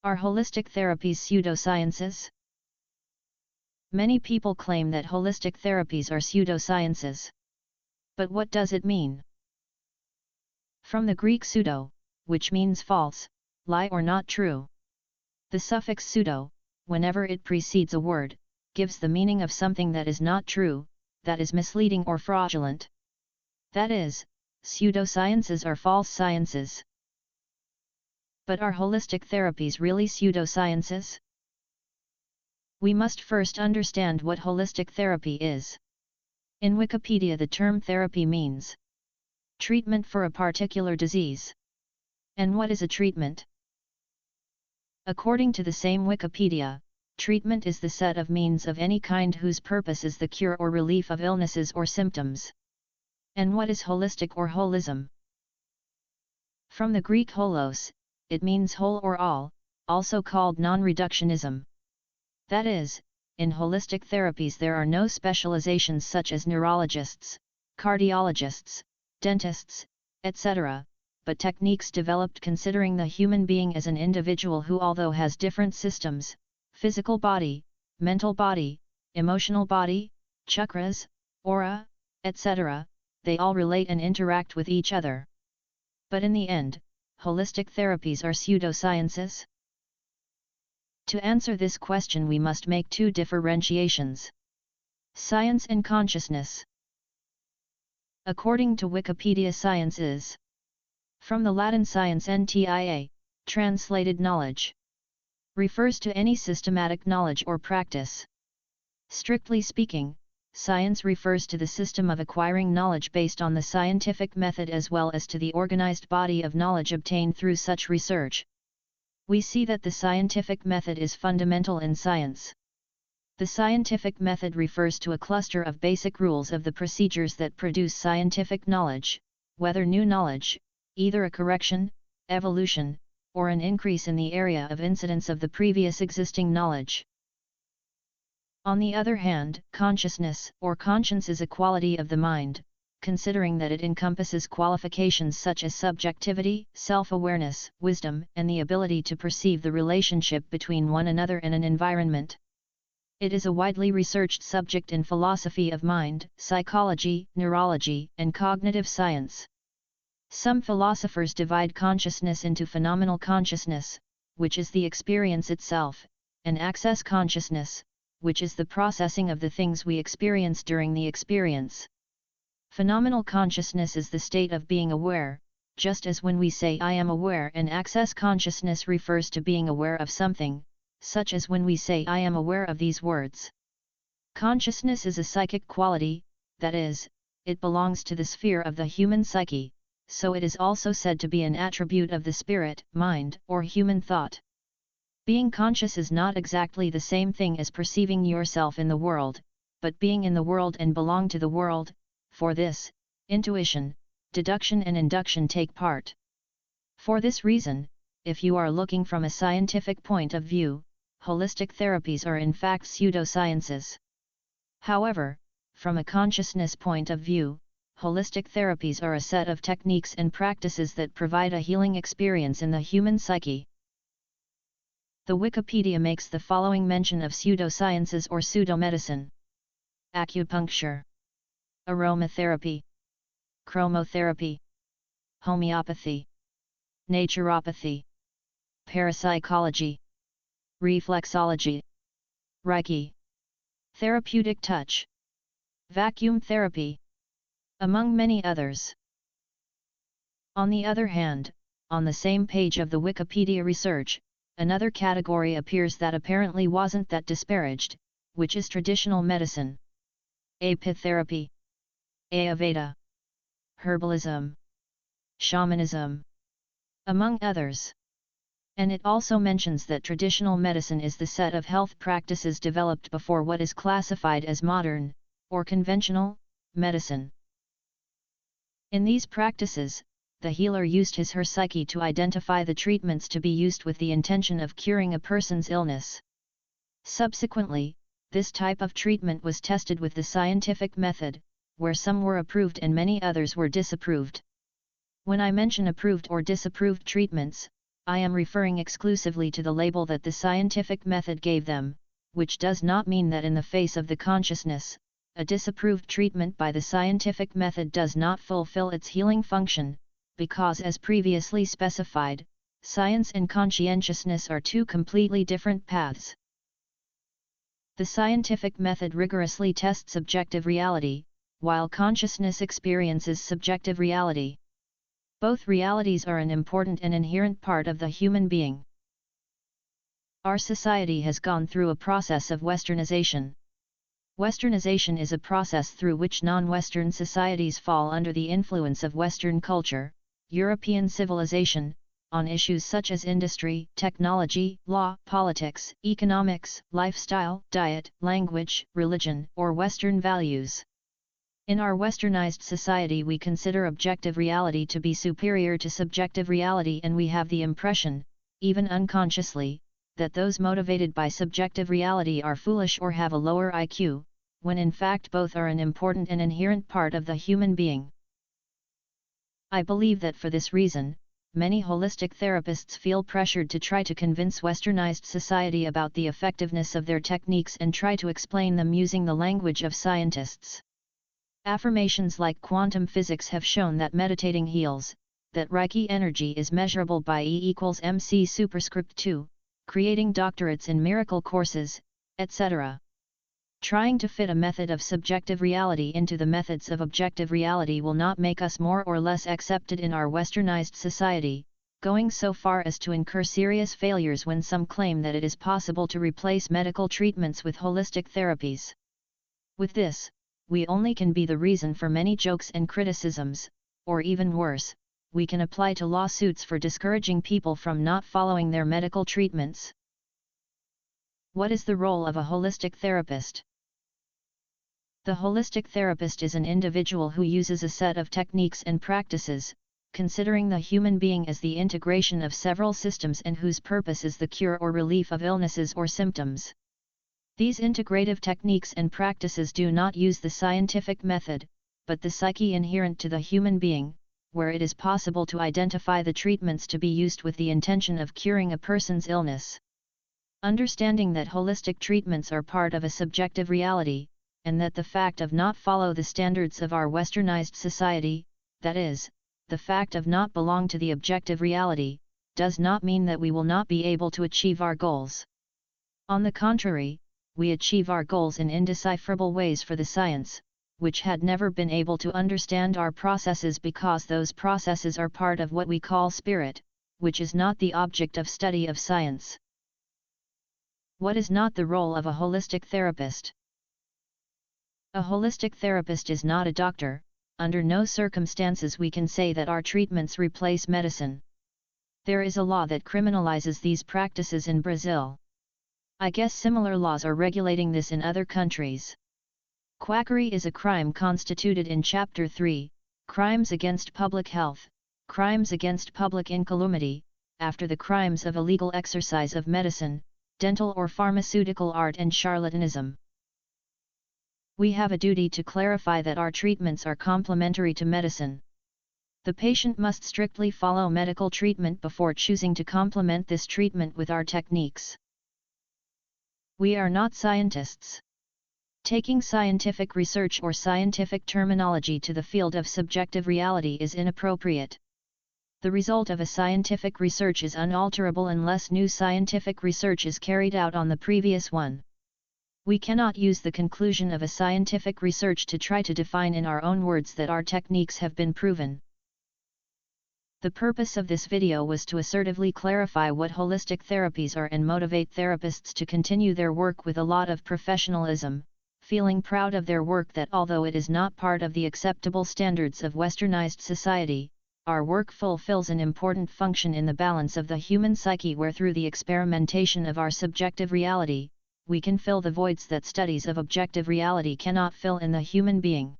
Are holistic therapies pseudosciences? Many people claim that holistic therapies are pseudosciences. But what does it mean? From the Greek pseudo, which means false, lie or not true. The suffix pseudo, whenever it precedes a word, gives the meaning of something that is not true, that is misleading or fraudulent. That is, pseudosciences are false sciences. But are holistic therapies really pseudosciences? We must first understand what holistic therapy is. In Wikipedia, the term therapy means treatment for a particular disease. And what is a treatment? According to the same Wikipedia, treatment is the set of means of any kind whose purpose is the cure or relief of illnesses or symptoms. And what is holistic or holism? From the Greek holos, it means whole or all, also called non-reductionism. That is, in holistic therapies there are no specializations such as neurologists, cardiologists, dentists, etc., but techniques developed considering the human being as an individual who, although has different systems, physical body, mental body, emotional body, chakras, aura, etc., they all relate and interact with each other. But in the end, holistic therapies are pseudosciences? To answer this question we must make two differentiations. Science and consciousness. According to Wikipedia, science is from the Latin scientia, translated knowledge. Refers to any systematic knowledge or practice. Strictly speaking, science refers to the system of acquiring knowledge based on the scientific method as well as to the organized body of knowledge obtained through such research. We see that the scientific method is fundamental in science. The scientific method refers to a cluster of basic rules of the procedures that produce scientific knowledge, whether new knowledge, either a correction, evolution, or an increase in the area of incidence of the previous existing knowledge. On the other hand, consciousness or conscience is a quality of the mind, considering that it encompasses qualifications such as subjectivity, self-awareness, wisdom, and the ability to perceive the relationship between one another and an environment. It is a widely researched subject in philosophy of mind, psychology, neurology, and cognitive science. Some philosophers divide consciousness into phenomenal consciousness, which is the experience itself, and access consciousness, which is the processing of the things we experience during the experience. Phenomenal consciousness is the state of being aware, just as when we say I am aware, and access consciousness refers to being aware of something, such as when we say I am aware of these words. Consciousness is a psychic quality, that is, it belongs to the sphere of the human psyche, so it is also said to be an attribute of the spirit, mind, or human thought. Being conscious is not exactly the same thing as perceiving yourself in the world, but being in the world and belong to the world. For this, intuition, deduction and induction take part. For this reason, if you are looking from a scientific point of view, holistic therapies are in fact pseudosciences. However, from a consciousness point of view, holistic therapies are a set of techniques and practices that provide a healing experience in the human psyche. The Wikipedia makes the following mention of pseudosciences or pseudomedicine: acupuncture, aromatherapy, chromotherapy, homeopathy, naturopathy, parapsychology, reflexology, Reiki, therapeutic touch, vacuum therapy, among many others. On the other hand, on the same page of the Wikipedia research, another category appears that apparently wasn't that disparaged, which is traditional medicine, apitherapy, Ayurveda, herbalism, shamanism, among others. And it also mentions that traditional medicine is the set of health practices developed before what is classified as modern, or conventional, medicine. In these practices, the healer used his/her psyche to identify the treatments to be used with the intention of curing a person's illness. Subsequently, this type of treatment was tested with the scientific method, where some were approved and many others were disapproved. When I mention approved or disapproved treatments, I am referring exclusively to the label that the scientific method gave them, which does not mean that in the face of the consciousness, a disapproved treatment by the scientific method does not fulfill its healing function, because as previously specified, science and conscientiousness are two completely different paths. The scientific method rigorously tests objective reality, while consciousness experiences subjective reality. Both realities are an important and inherent part of the human being. Our society has gone through a process of westernization. Westernization is a process through which non-Western societies fall under the influence of Western culture, European civilization, on issues such as industry, technology, law, politics, economics, lifestyle, diet, language, religion, or Western values. In our westernized society we consider objective reality to be superior to subjective reality, and we have the impression, even unconsciously, that those motivated by subjective reality are foolish or have a lower IQ, when in fact both are an important and inherent part of the human being. I believe that for this reason, many holistic therapists feel pressured to try to convince westernized society about the effectiveness of their techniques and try to explain them using the language of scientists. Affirmations like quantum physics have shown that meditating heals, that Reiki energy is measurable by E=mc superscript 2, creating doctorates in miracle courses, etc. Trying to fit a method of subjective reality into the methods of objective reality will not make us more or less accepted in our westernized society, going so far as to incur serious failures when some claim that it is possible to replace medical treatments with holistic therapies. With this, we only can be the reason for many jokes and criticisms, or even worse, we can apply to lawsuits for discouraging people from not following their medical treatments. What is the role of a holistic therapist? The holistic therapist is an individual who uses a set of techniques and practices, considering the human being as the integration of several systems and whose purpose is the cure or relief of illnesses or symptoms. These integrative techniques and practices do not use the scientific method, but the psyche inherent to the human being, where it is possible to identify the treatments to be used with the intention of curing a person's illness. Understanding that holistic treatments are part of a subjective reality, and that the fact of not follow the standards of our westernized society, that is, the fact of not belong to the objective reality, does not mean that we will not be able to achieve our goals. On the contrary, we achieve our goals in indecipherable ways for the science, which had never been able to understand our processes because those processes are part of what we call spirit, which is not the object of study of science. What is not the role of a holistic therapist? A holistic therapist is not a doctor. Under no circumstances we can say that our treatments replace medicine. There is a law that criminalizes these practices in Brazil. I guess similar laws are regulating this in other countries. Quackery is a crime constituted in Chapter 3, Crimes Against Public Health, Crimes Against Public Incolumity, after the crimes of illegal exercise of medicine, dental or pharmaceutical art and charlatanism. We have a duty to clarify that our treatments are complementary to medicine. The patient must strictly follow medical treatment before choosing to complement this treatment with our techniques. We are not scientists. Taking scientific research or scientific terminology to the field of subjective reality is inappropriate. The result of a scientific research is unalterable unless new scientific research is carried out on the previous one. We cannot use the conclusion of a scientific research to try to define in our own words that our techniques have been proven. The purpose of this video was to assertively clarify what holistic therapies are and motivate therapists to continue their work with a lot of professionalism, feeling proud of their work that although it is not part of the acceptable standards of westernized society, our work fulfills an important function in the balance of the human psyche where through the experimentation of our subjective reality, we can fill the voids that studies of objective reality cannot fill in the human being.